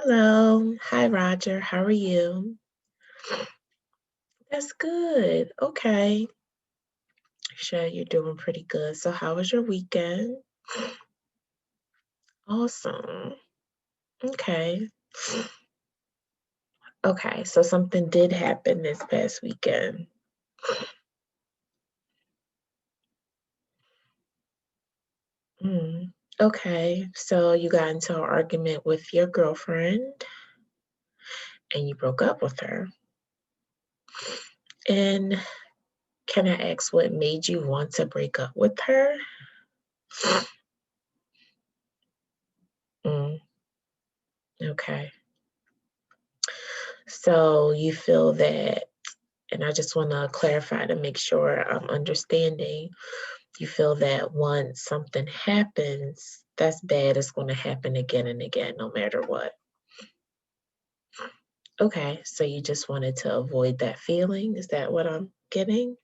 Hello. Hi, Roger. How are you? That's good. Okay. Sure, you're doing pretty good. So, how was your weekend? Awesome. Okay. Okay. So, something did happen this past weekend. Mm. Okay. So, you got into an argument with your girlfriend and you broke up with her. And can I ask what made you want to break up with her? Mm. Okay. So, you feel that and I just want to clarify to make sure I'm understanding. You feel that once something happens that's bad, it's going to happen again and again, no matter what. Okay, so you just wanted to avoid that feeling. Is that what I'm getting?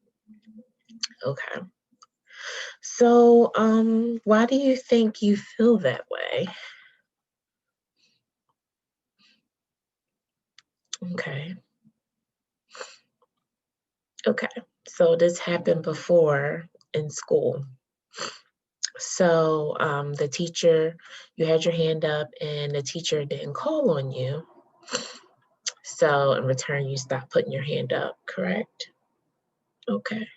Okay. So, why do you think you feel that way? Okay. Okay. So this happened before in school. So, the teacher, you had your hand up, and the teacher didn't call on you. So in return, you stop putting your hand up, correct? Okay,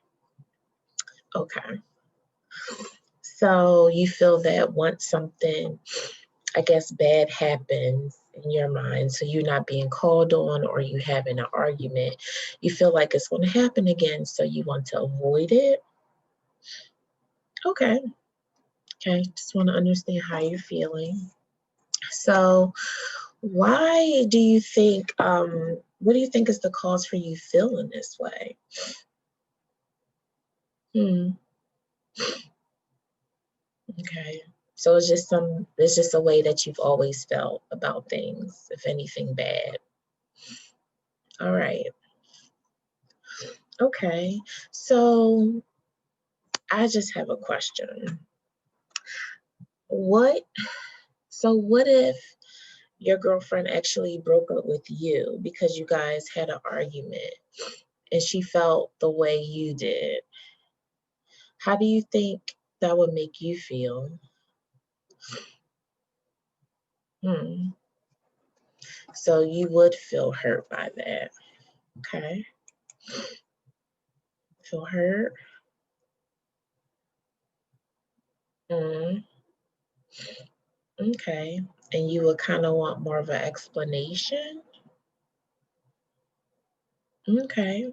okay. So you feel that once something, I guess, bad happens in your mind, so you're not being called on or you having an argument, you feel like it's going to happen again, so you want to avoid it? Okay, okay. Just want to understand how you're feeling. So why do you think, what do you think is the cause for you feeling this way? Hmm. Okay. So it's just a way that you've always felt about things, if anything bad. All right. Okay. So I just have a question. What, so what if your girlfriend actually broke up with you because you guys had an argument and she felt the way you did? How do you think that would make you feel? Hmm. So you would feel hurt by that. Okay. Feel hurt? Mm. Okay. And you would kind of want more of an explanation? Okay.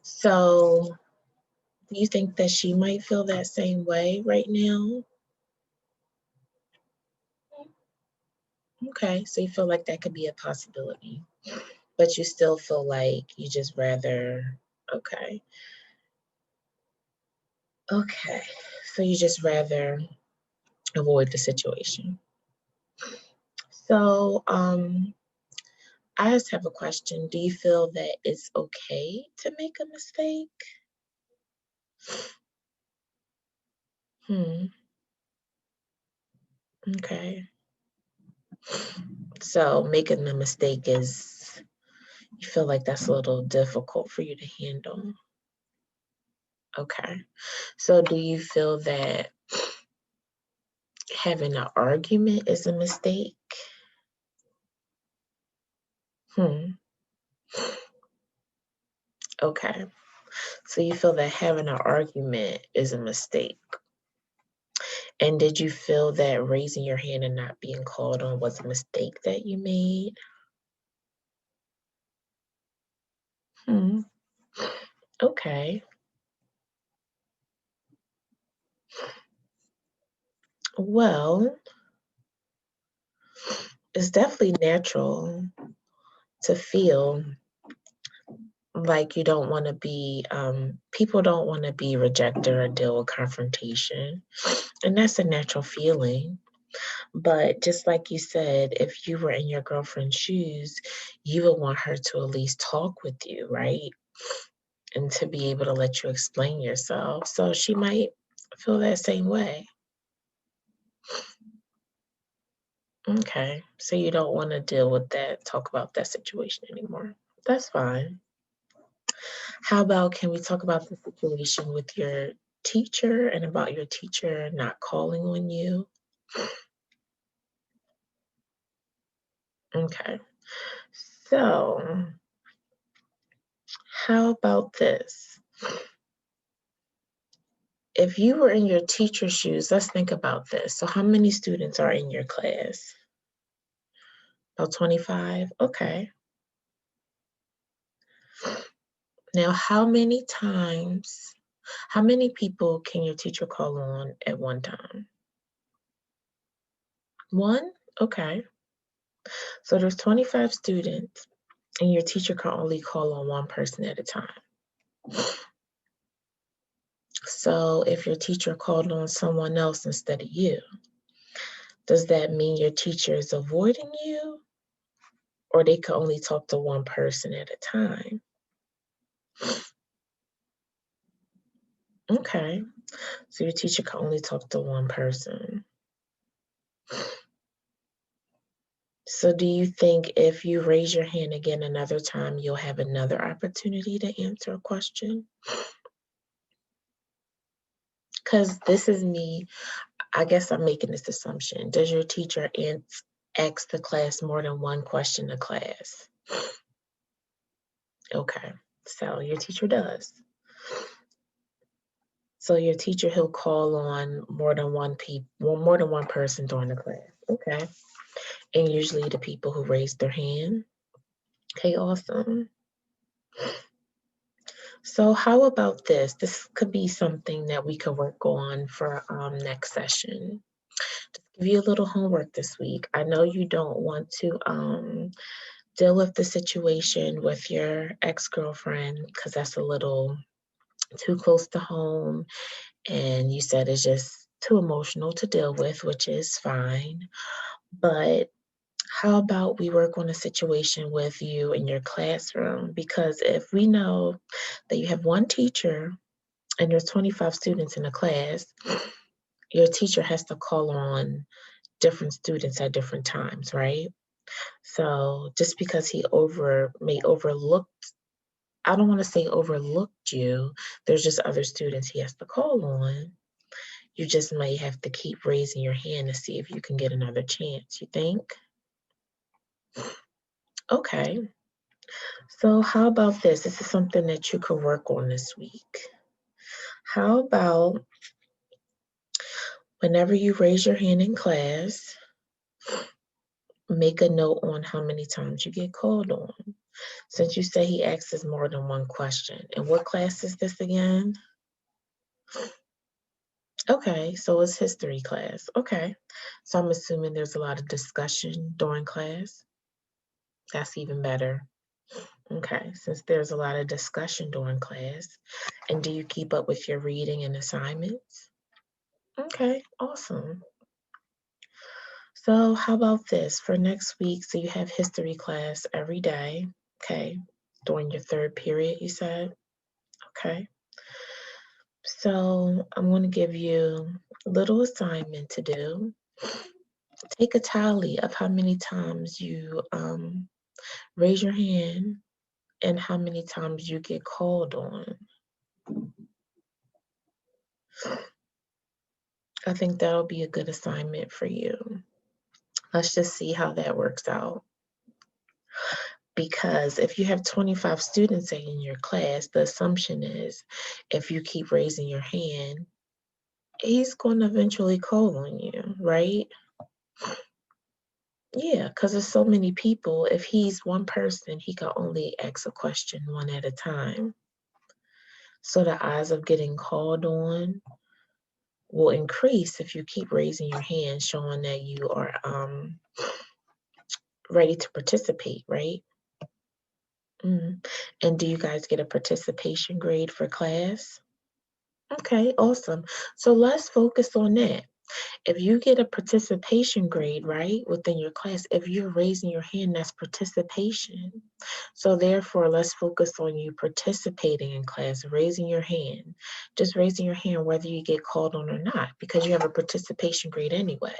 So, do you think that she might feel that same way right now? Okay. So you feel like that could be a possibility, but you still feel like you just rather, okay. Okay. So you just rather avoid the situation. So, I just have a question. Do you feel that it's okay to make a mistake? Hmm. Okay. So making a mistake is, you feel like that's a little difficult for you to handle. Okay. So do you feel that having an argument is a mistake? Hmm. Okay. So you feel that having an argument is a mistake. And did you feel that raising your hand and not being called on was a mistake that you made? Hmm. Okay. Well, it's definitely natural to feel like you don't want to be, people don't want to be rejected or deal with confrontation. And that's a natural feeling. But just like you said, if you were in your girlfriend's shoes, you would want her to at least talk with you, right? And to be able to let you explain yourself. So she might feel that same way. Okay, so you don't want to deal with that, talk about that situation anymore. That's fine. How about can we talk about the situation with your teacher and about your teacher not calling on you? Okay. So, how about this? If you were in your teacher's shoes, let's think about this. So, how many students are in your class? About 25? Okay. Now, how many people can your teacher call on at one time? One? Okay. So there's 25 students, and your teacher can only call on one person at a time. So if your teacher called on someone else instead of you, does that mean your teacher is avoiding you, or they can only talk to one person at a time? Okay. So your teacher can only talk to one person. So do you think if you raise your hand again another time, you'll have another opportunity to answer a question? Because this is me, I guess I'm making this assumption. Does your teacher ask the class more than one question a class? Okay, so your teacher does. So your teacher, he'll call on more than one person during the class. Okay, and usually the people who raised their hand. Okay, awesome. So how about this? This could be something that we could work on for next session. Give you a little homework this week. I know you don't want to deal with the situation with your ex-girlfriend because that's a little too close to home, and you said it's just too emotional to deal with, which is fine. But how about we work on a situation with you in your classroom? Because if we know that you have one teacher and there's 25 students in a class, your teacher has to call on different students at different times, right? So just because he may overlook, I don't want to say overlooked you, there's just other students he has to call on. You just may have to keep raising your hand to see if you can get another chance, you think? Okay. So how about this? This is something that you could work on this week. How about whenever you raise your hand in class, make a note on how many times you get called on. Since you say he asks more than one question. And what class is this again? Okay, so it's history class. Okay. So I'm assuming there's a lot of discussion during class. That's even better. Okay, since there's a lot of discussion during class. And do you keep up with your reading and assignments? Okay, awesome. So how about this for next week? So you have history class every day. Okay. During your third period, you said? Okay. So I'm going to give you a little assignment to do. Take a tally of how many times you raise your hand and how many times you get called on. I think that'll be a good assignment for you. Let's just see how that works out. Because if you have 25 students in your class, the assumption is if you keep raising your hand, he's going to eventually call on you, right? Yeah, because there's so many people. If he's one person, he can only ask a question one at a time. So the odds of getting called on will increase if you keep raising your hand, showing that you are ready to participate, right? Mm. And do you guys get a participation grade for class? Okay, awesome. So let's focus on that. If you get a participation grade, right, within your class, if you're raising your hand, that's participation. So therefore, let's focus on you participating in class, raising your hand, just raising your hand whether you get called on or not, because you have a participation grade anyway.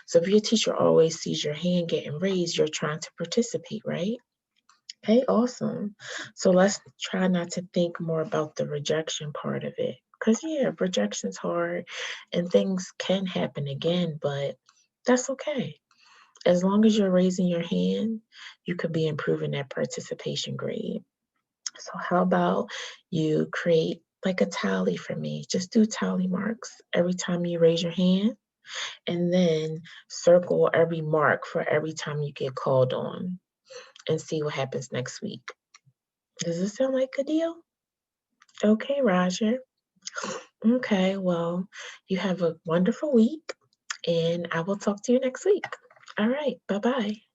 So if your teacher always sees your hand getting raised, you're trying to participate, right? Okay, awesome. So let's try not to think more about the rejection part of it. Because, yeah, rejection's hard and things can happen again, but that's okay. As long as you're raising your hand, you could be improving that participation grade. So, how about you create like a tally for me? Just do tally marks every time you raise your hand, and then circle every mark for every time you get called on and see what happens next week. Does this sound like a deal? Okay, Roger. Okay, well, you have a wonderful week, and I will talk to you next week. All right, bye bye.